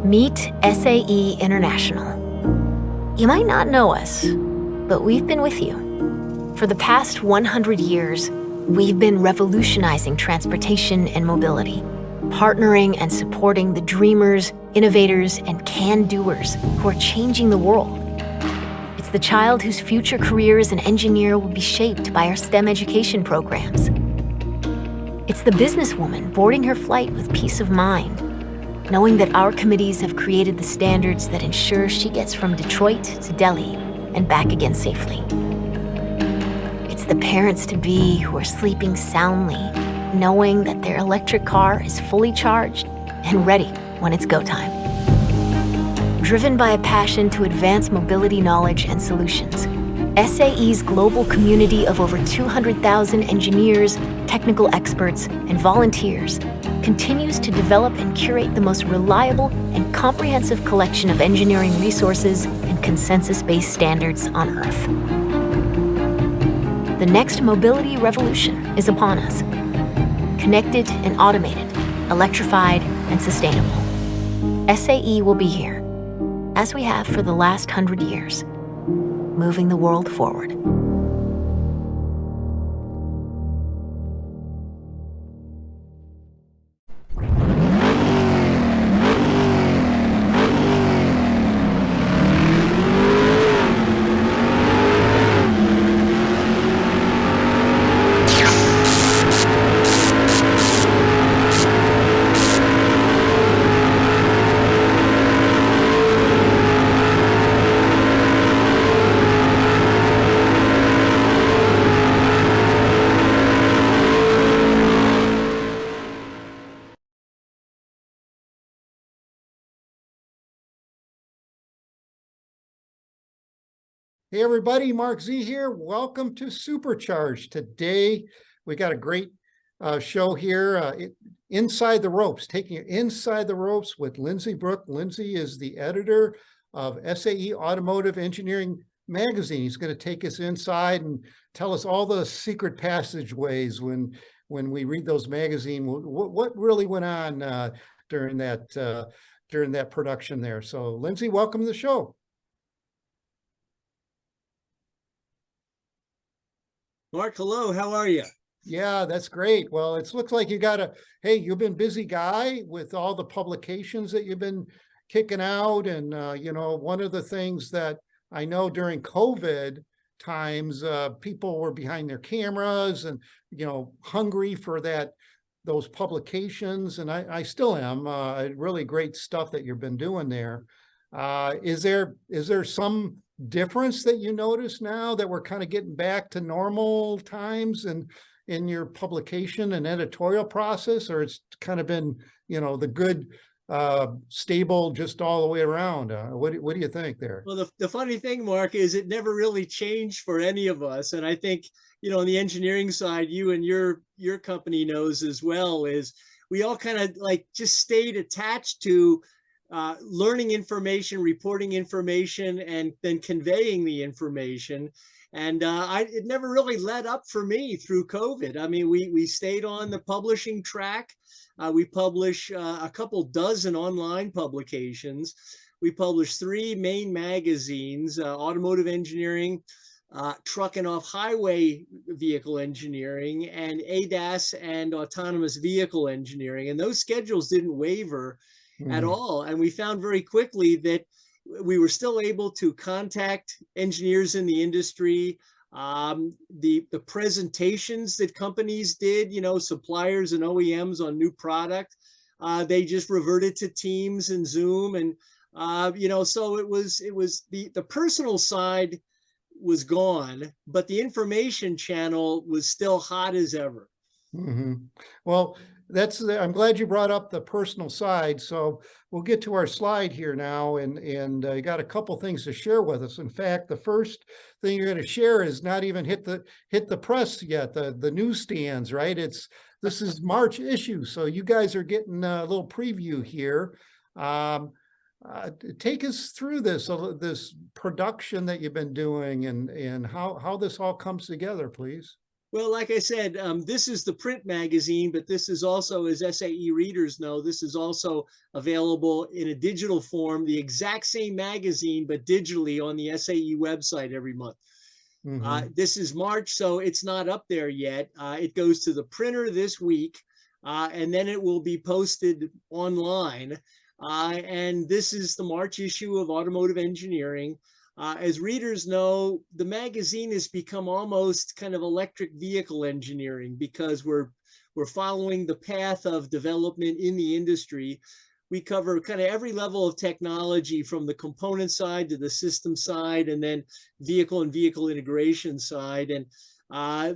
Meet SAE International. You might not know us, but we've been with you. For the past 100 years, we've been revolutionizing transportation and mobility, partnering and supporting the dreamers, innovators, and can-doers who are changing the world. It's the child whose future career as an engineer will be shaped by our STEM education programs. It's the businesswoman boarding her flight with peace of mind, knowing that our committees have created the standards that ensure she gets from Detroit to Delhi and back again safely. It's the parents-to-be who are sleeping soundly, knowing that their electric car is fully charged and ready when it's go time. Driven by a passion to advance mobility knowledge and solutions, SAE's global community of over 200,000 engineers, technical experts, and volunteers continues to develop and curate the most reliable and comprehensive collection of engineering resources and consensus-based standards on Earth. The next mobility revolution is upon us. Connected and automated, electrified and sustainable. SAE will be here, as we have for the last 100 years, moving the world forward. Hey everybody, Mark Z here. Welcome to Supercharged. Today we got a great show here, Inside the Ropes, taking it inside the ropes with Lindsay Brooke. Lindsay is the editor of SAE Automotive Engineering magazine. He's going to take us inside and tell us all the secret passageways when we read those magazines, what really went on during that production there. So Lindsay, welcome to the show. Mark, hello, how are you? Yeah, that's great. Well, it looks like hey, you've been busy guy with all the publications that you've been kicking out. And, one of the things that I know during COVID times, people were behind their cameras and, hungry for those publications. And I still am, really great stuff that you've been doing there. Is there some difference that you notice now that we're kind of getting back to normal times and in your publication and editorial process, or it's kind of been, the good, stable, just all the way around? What do you think there? Well, the funny thing, Mark, is it never really changed for any of us. And I think, on the engineering side, you and your company knows as well, is we all kind of like just stayed attached to learning information, reporting information, and then conveying the information. And it never really let up for me through COVID. I mean, we stayed on the publishing track. We publish a couple dozen online publications. We publish 3 main magazines, Automotive Engineering, Truck and Off-Highway Vehicle Engineering, and ADAS and Autonomous Vehicle Engineering. And those schedules didn't waver at all. And we found very quickly that we were still able to contact engineers in the industry. The presentations that companies did, suppliers and OEMs on new product, they just reverted to Teams and Zoom. And, so it was the personal side was gone, but the information channel was still hot as ever. Mm-hmm. Well, I'm glad you brought up the personal side. So we'll get to our slide here now, and you got a couple things to share with us. In fact, the first thing you're going to share is not even hit the press yet, the newsstands, right? This is March issue, so you guys are getting a little preview here. Take us through this production that you've been doing and how this all comes together, please. Well, like I said, this is the print magazine, but this is also, as SAE readers know, this is also available in a digital form, the exact same magazine, but digitally on the SAE website every month. This is March, so it's not up there yet. It goes to the printer this week, and then it will be posted online. And this is the March issue of Automotive Engineering. As readers know, the magazine has become almost kind of electric vehicle engineering because we're following the path of development in the industry. We cover kind of every level of technology from the component side to the system side, and then vehicle and vehicle integration side. And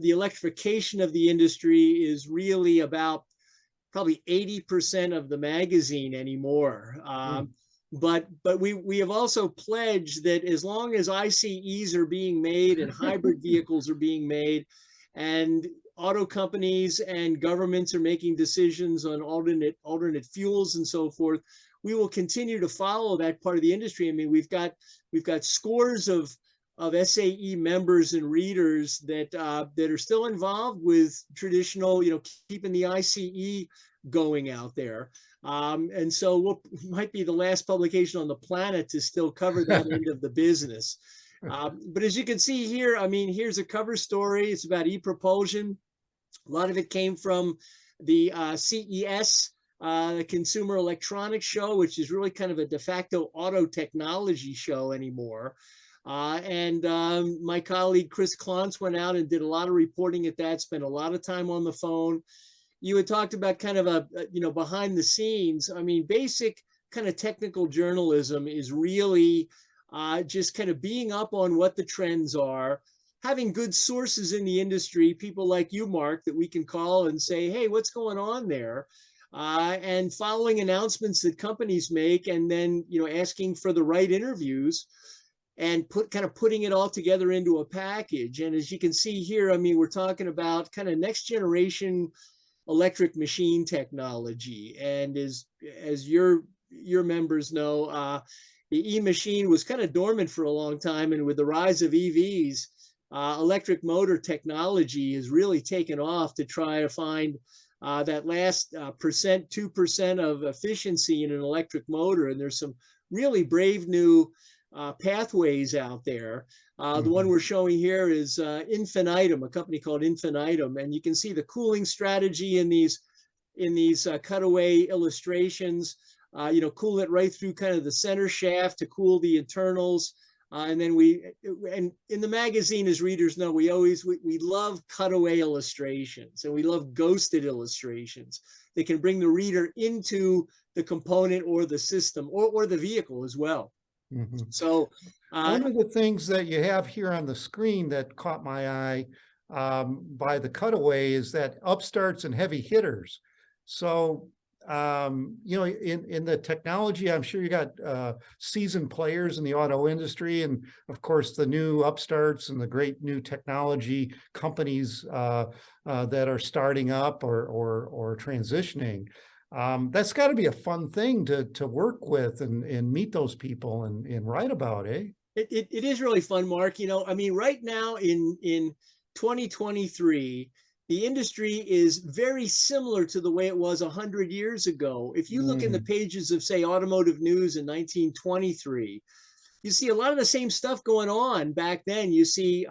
the electrification of the industry is really about probably 80% of the magazine anymore. But we have also pledged that as long as ICEs are being made and hybrid vehicles are being made, and auto companies and governments are making decisions on alternate fuels and so forth, we will continue to follow that part of the industry. I mean, we've got scores of SAE members and readers that are still involved with traditional, keeping the ICE going out there. And so might be the last publication on the planet to still cover that end of the business. But as you can see here, I mean, here's a cover story. It's about e-propulsion. A lot of it came from the CES, the Consumer Electronics Show, which is really kind of a de facto auto technology show anymore. And my colleague Chris Klontz went out and did a lot of reporting at that, spent a lot of time on the phone. You had talked about kind of a, behind the scenes. I mean, basic kind of technical journalism is really just kind of being up on what the trends are, having good sources in the industry, people like you, Mark, that we can call and say, hey, what's going on there? And following announcements that companies make, and then, asking for the right interviews and putting it all together into a package. And as you can see here, I mean, we're talking about kind of next generation electric machine technology. And as your members know, the e-machine was kind of dormant for a long time. And with the rise of EVs, electric motor technology has really taken off to try to find that last 2% of efficiency in an electric motor. And there's some really brave new pathways out there. The one we're showing here is Infinitum, a company called Infinitum, and you can see the cooling strategy in these cutaway illustrations. Cool it right through kind of the center shaft to cool the internals, and then and in the magazine, as readers know, we love cutaway illustrations, and we love ghosted illustrations that can bring the reader into the component or the system or the vehicle as well. So one of the things that you have here on the screen that caught my eye by the cutaway is that upstarts and heavy hitters. So, in the technology, I'm sure you got seasoned players in the auto industry, and of course the new upstarts and the great new technology companies that are starting up or transitioning. That's got to be a fun thing to work with and meet those people and write about, eh? It is really fun, Mark. I mean, right now in 2023, the industry is very similar to the way it was 100 years ago. If you look in the pages of, say, Automotive News in 1923, you see a lot of the same stuff going on back then. You see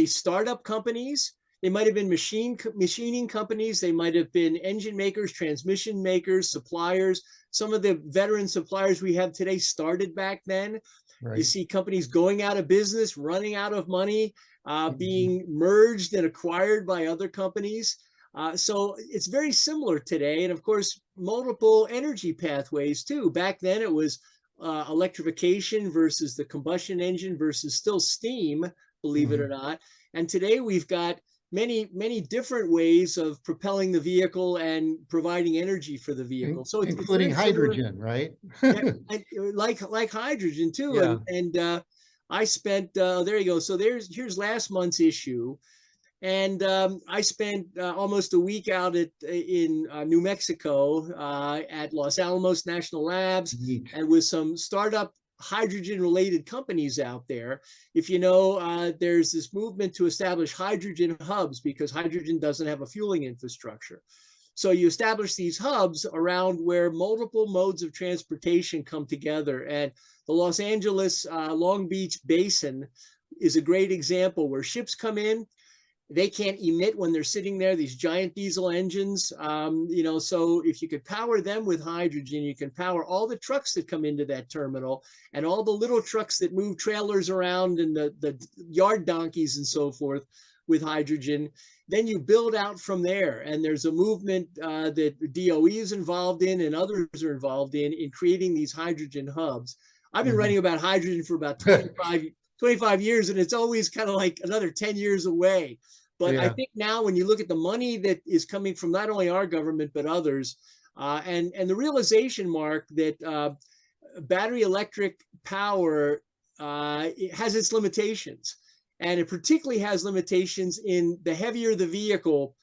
startup companies. They might have been machining companies. They might have been engine makers, transmission makers, suppliers. Some of the veteran suppliers we have today started back then. Right. You see companies going out of business, running out of money, being merged and acquired by other companies. So it's very similar today. And of course, multiple energy pathways too. Back then it was electrification versus the combustion engine versus still steam, believe it or not. And today we've got many different ways of propelling the vehicle and providing energy for the So including hydrogen, right? Yeah, like hydrogen too. Yeah. And I spent there you go. So here's last month's issue, and I spent almost a week out in New Mexico at Los Alamos National Labs, and with some startup hydrogen related companies out there. If you know, there's this movement to establish hydrogen hubs because hydrogen doesn't have a fueling infrastructure. So you establish these hubs around where multiple modes of transportation come together. And the Los Angeles, Long Beach basin is a great example where ships come in. They can't emit when they're sitting there, these giant diesel engines. You know, so if you could power them with hydrogen, you can power all the trucks that come into that terminal and all the little trucks that move trailers around and the yard donkeys and so forth with hydrogen. Then you build out from there. And there's a movement that DOE is involved in and others are involved in creating these hydrogen hubs. I've been writing about hydrogen for about 25 years, and it's always kind of like another 10 years away. But I think now when you look at the money that is coming from not only our government, but others, and the realization, Mark, that battery electric power it has its limitations. And it particularly has limitations in the heavier the vehicle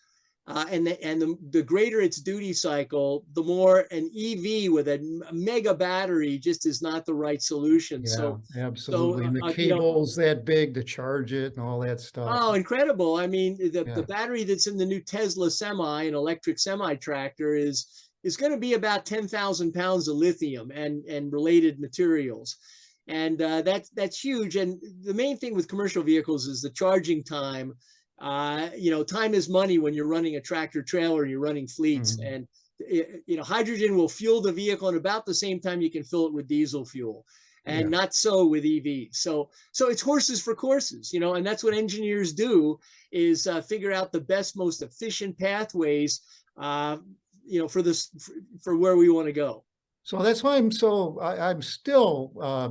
and the greater its duty cycle, the more an EV with a mega battery just is not the right solution. Yeah, so absolutely. And the you know, cable's that big to charge it and all that stuff. oh, incredible. I mean, the battery that's in the new Tesla Semi, an electric semi tractor, is going to be about 10,000 pounds of lithium and related materials. And that's huge. And the main thing with commercial vehicles is the charging time. You know, time is money when you're running a tractor trailer and you're running fleets. And you know, hydrogen will fuel the vehicle in about the same time you can fill it with diesel fuel, and not so with EV. So it's horses for courses, you know, and that's what engineers do, is figure out the best, most efficient pathways, you know, for where we want to go. So that's why I'm still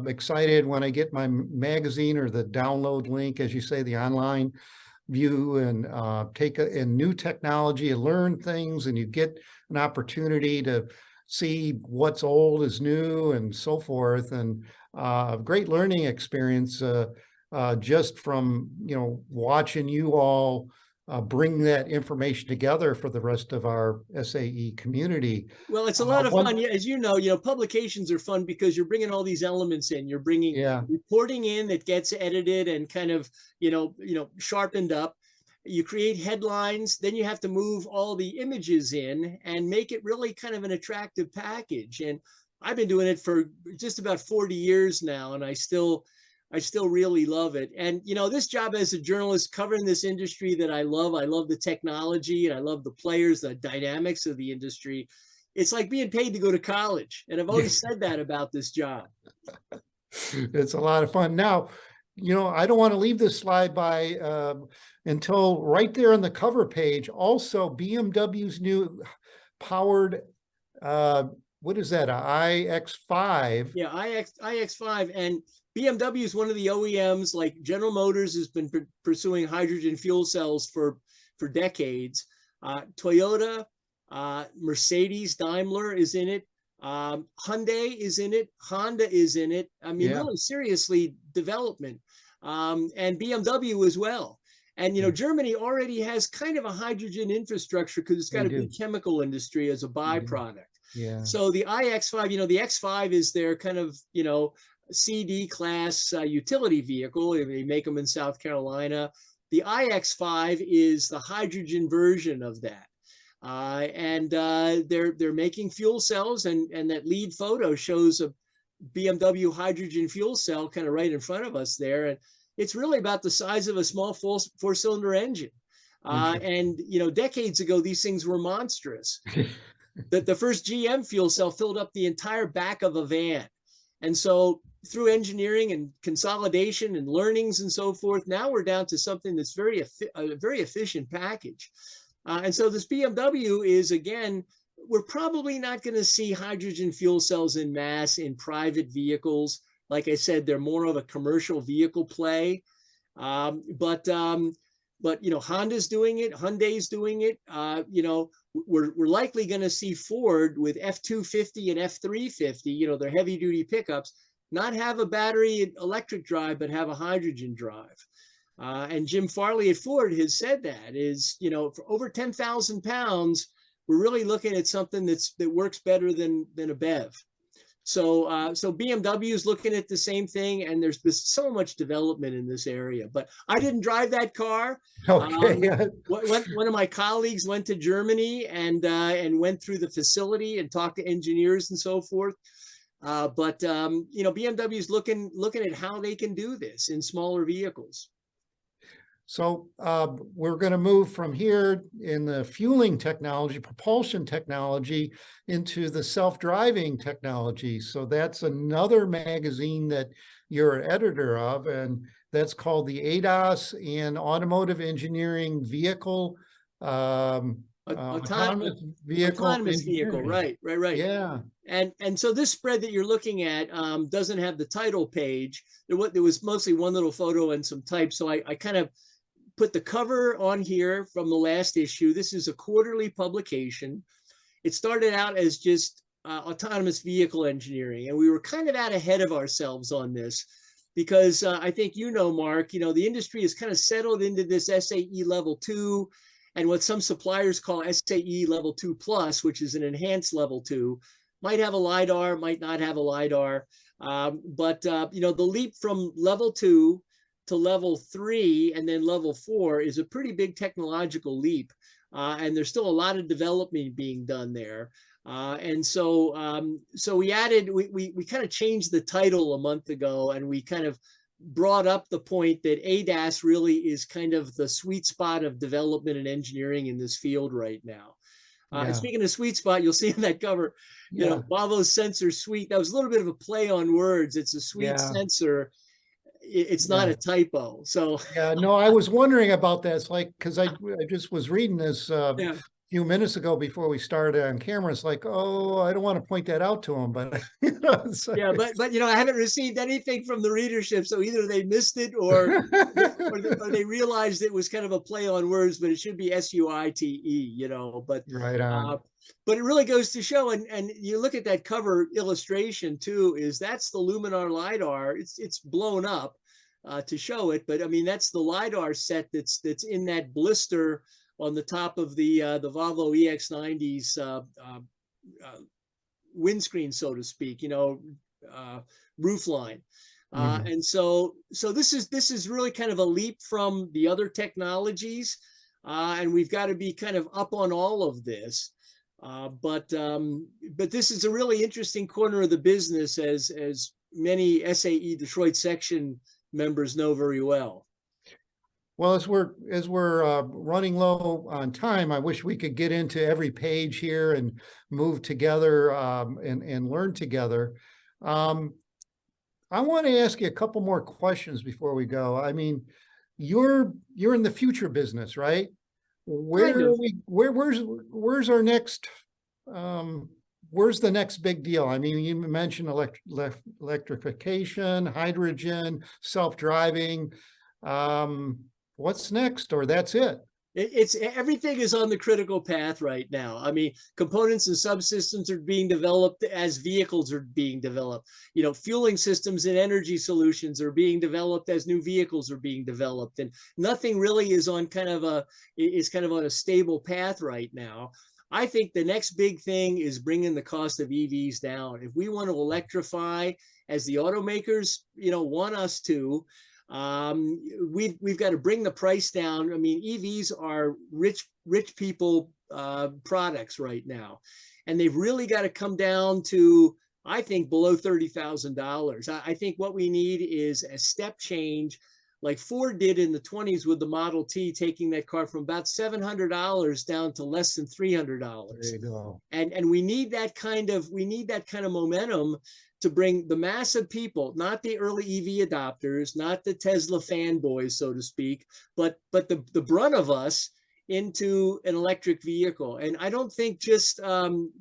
excited when I get my magazine or the download link, as you say, the online view, and take a new technology and learn things, and you get an opportunity to see what's old is new and so forth. And great learning experience just from, you know, watching you all bring that information together for the rest of our SAE community. Well, it's a lot of fun. As you know, publications are fun because you're bringing all these elements in. You're bringing reporting in that gets edited and kind of, sharpened up. You create headlines, then you have to move all the images in and make it really kind of an attractive package. And I've been doing it for just about 40 years now, and I still really love it. And, this job as a journalist covering this industry that I love the technology and I love the players, the dynamics of the industry. It's like being paid to go to college. And I've always said that about this job. It's a lot of fun. Now, I don't want to leave this slide by until right there on the cover page. Also, BMW's new powered, what is that, iX5? Yeah, iX5. And BMW is one of the OEMs, like General Motors has been pursuing hydrogen fuel cells for decades. Toyota, Mercedes, Daimler is in it. Hyundai is in it. Honda is in it. I mean, really seriously, development. And BMW as well. And, Germany already has kind of a hydrogen infrastructure because it's got a big chemical industry as a byproduct. Yeah. So the iX5, the X5 is their kind of, CD class utility vehicle. They make them in South Carolina. The iX5 is the hydrogen version of that. And they're making fuel cells, and that lead photo shows a BMW hydrogen fuel cell kind of right in front of us there. And it's really about the size of a small four-cylinder engine. And, decades ago, these things were monstrous. The first GM fuel cell filled up the entire back of a van. And so through engineering and consolidation and learnings and so forth, now we're down to something that's a very efficient package. And so this BMW is, again, we're probably not going to see hydrogen fuel cells in mass in private vehicles. Like I said, they're more of a commercial vehicle play. But Honda's doing it, Hyundai's doing it. We're likely going to see Ford with F-250 and F-350, their heavy duty pickups, not have a battery electric drive, but have a hydrogen drive. And Jim Farley at Ford has said that is, for over 10,000 pounds, we're really looking at something that works better than a BEV. So BMW is looking at the same thing, and there's so much development in this area. But I didn't drive that car. Okay. One of my colleagues went to Germany and went through the facility and talked to engineers and so forth. But BMW is looking at how they can do this in smaller vehicles. So we're going to move from here in the fueling technology, propulsion technology, into the self-driving technology. So that's another magazine that you're editor of, and that's called the ADAS and Automotive Engineering Vehicle. Autonomous vehicle, right. Yeah. And so this spread that you're looking at doesn't have the title page. There was mostly one little photo and some type. So I kind of put the cover on here from the last issue. This is a quarterly publication. It started out as just autonomous vehicle engineering, and we were kind of out ahead of ourselves on this because I think Mark, the industry has kind of settled into this SAE level 2 and what some suppliers call SAE level 2 plus, which is an enhanced level 2. Might have a LiDAR, might not have a LiDAR. But the leap from level 2 to level 3 and then level 4 is a pretty big technological leap. And there's still a lot of development being done there. And so we kind of changed the title a month ago, and we kind of brought up the point that ADAS really is kind of the sweet spot of development and engineering in this field right now. And speaking of sweet spot, you'll see in that cover, Volvo's sensor suite. That was a little bit of a play on words. It's a suite sensor. It's not a typo. So no, I was wondering about that. It's like, because I just was reading this a few minutes ago before we started on camera. It's like, oh, I don't want to point that out to them, but but I haven't received anything from the readership, so either they missed it or they realized it was kind of a play on words, but it should be SUITE, but right on. But it really goes to show, and you look at that cover illustration too, that's the Luminar LiDAR. It's blown up to show it, but I mean, that's the LiDAR set that's in that blister on the top of the Volvo EX90's windscreen, so to speak, roof line. And so this is really kind of a leap from the other technologies, and we've got to be kind of up on all of this. But this is a really interesting corner of the business, as many SAE Detroit Section members know very well. Well, as we're running low on time, I wish we could get into every page here and move together and learn together. I want to ask you a couple more questions before we go. I mean, you're in the future business, right? Where's our next where's the next big deal? I mean, you mentioned electrification, hydrogen, self-driving. What's next, or that's it? It's everything is on the critical path right now. I mean, components and subsystems are being developed as vehicles are being developed. Fueling systems and energy solutions are being developed as new vehicles are being developed, and nothing really is on kind of on a stable path right now. I think the next big thing is bringing the cost of EVs down. If we want to electrify, as the automakers want us to, we've got to bring the price down. I mean, EVs are rich people products right now, and they've really got to come down to, I think, below $30,000. I think what we need is a step change, like Ford did in the 20s with the Model T, taking that car from about $700 down to less than $300. There you go. And we need that kind of momentum to bring the mass of people, not the early EV adopters, not the Tesla fanboys, so to speak, but the brunt of us into an electric vehicle. And I don't think just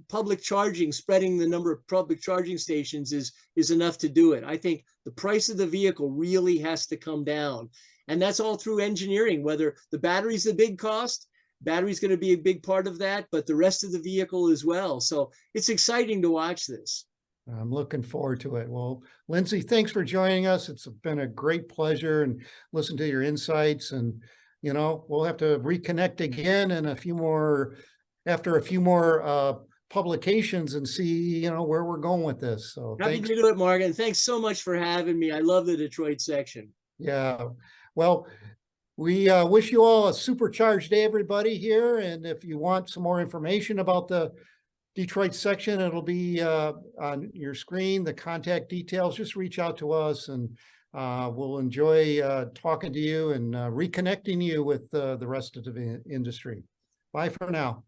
public charging, spreading the number of public charging stations is enough to do it. I think the price of the vehicle really has to come down. And that's all through engineering, whether the battery's the big cost, battery's going to be a big part of that, but the rest of the vehicle as well. So it's exciting to watch this. I'm looking forward to it. Well, Lindsay, thanks for joining us. It's been a great pleasure and listen to your insights, and we'll have to reconnect again in after a few more publications and see, you know, where we're going with this. So Happy thanks. to do it, Mark, and thanks so much for having me. I love the Detroit section. Yeah. Well, we wish you all a supercharged day, everybody here. And if you want some more information about the Detroit section, it'll be on your screen, the contact details. Just reach out to us, and we'll enjoy talking to you and reconnecting you with the rest of the industry. Bye for now.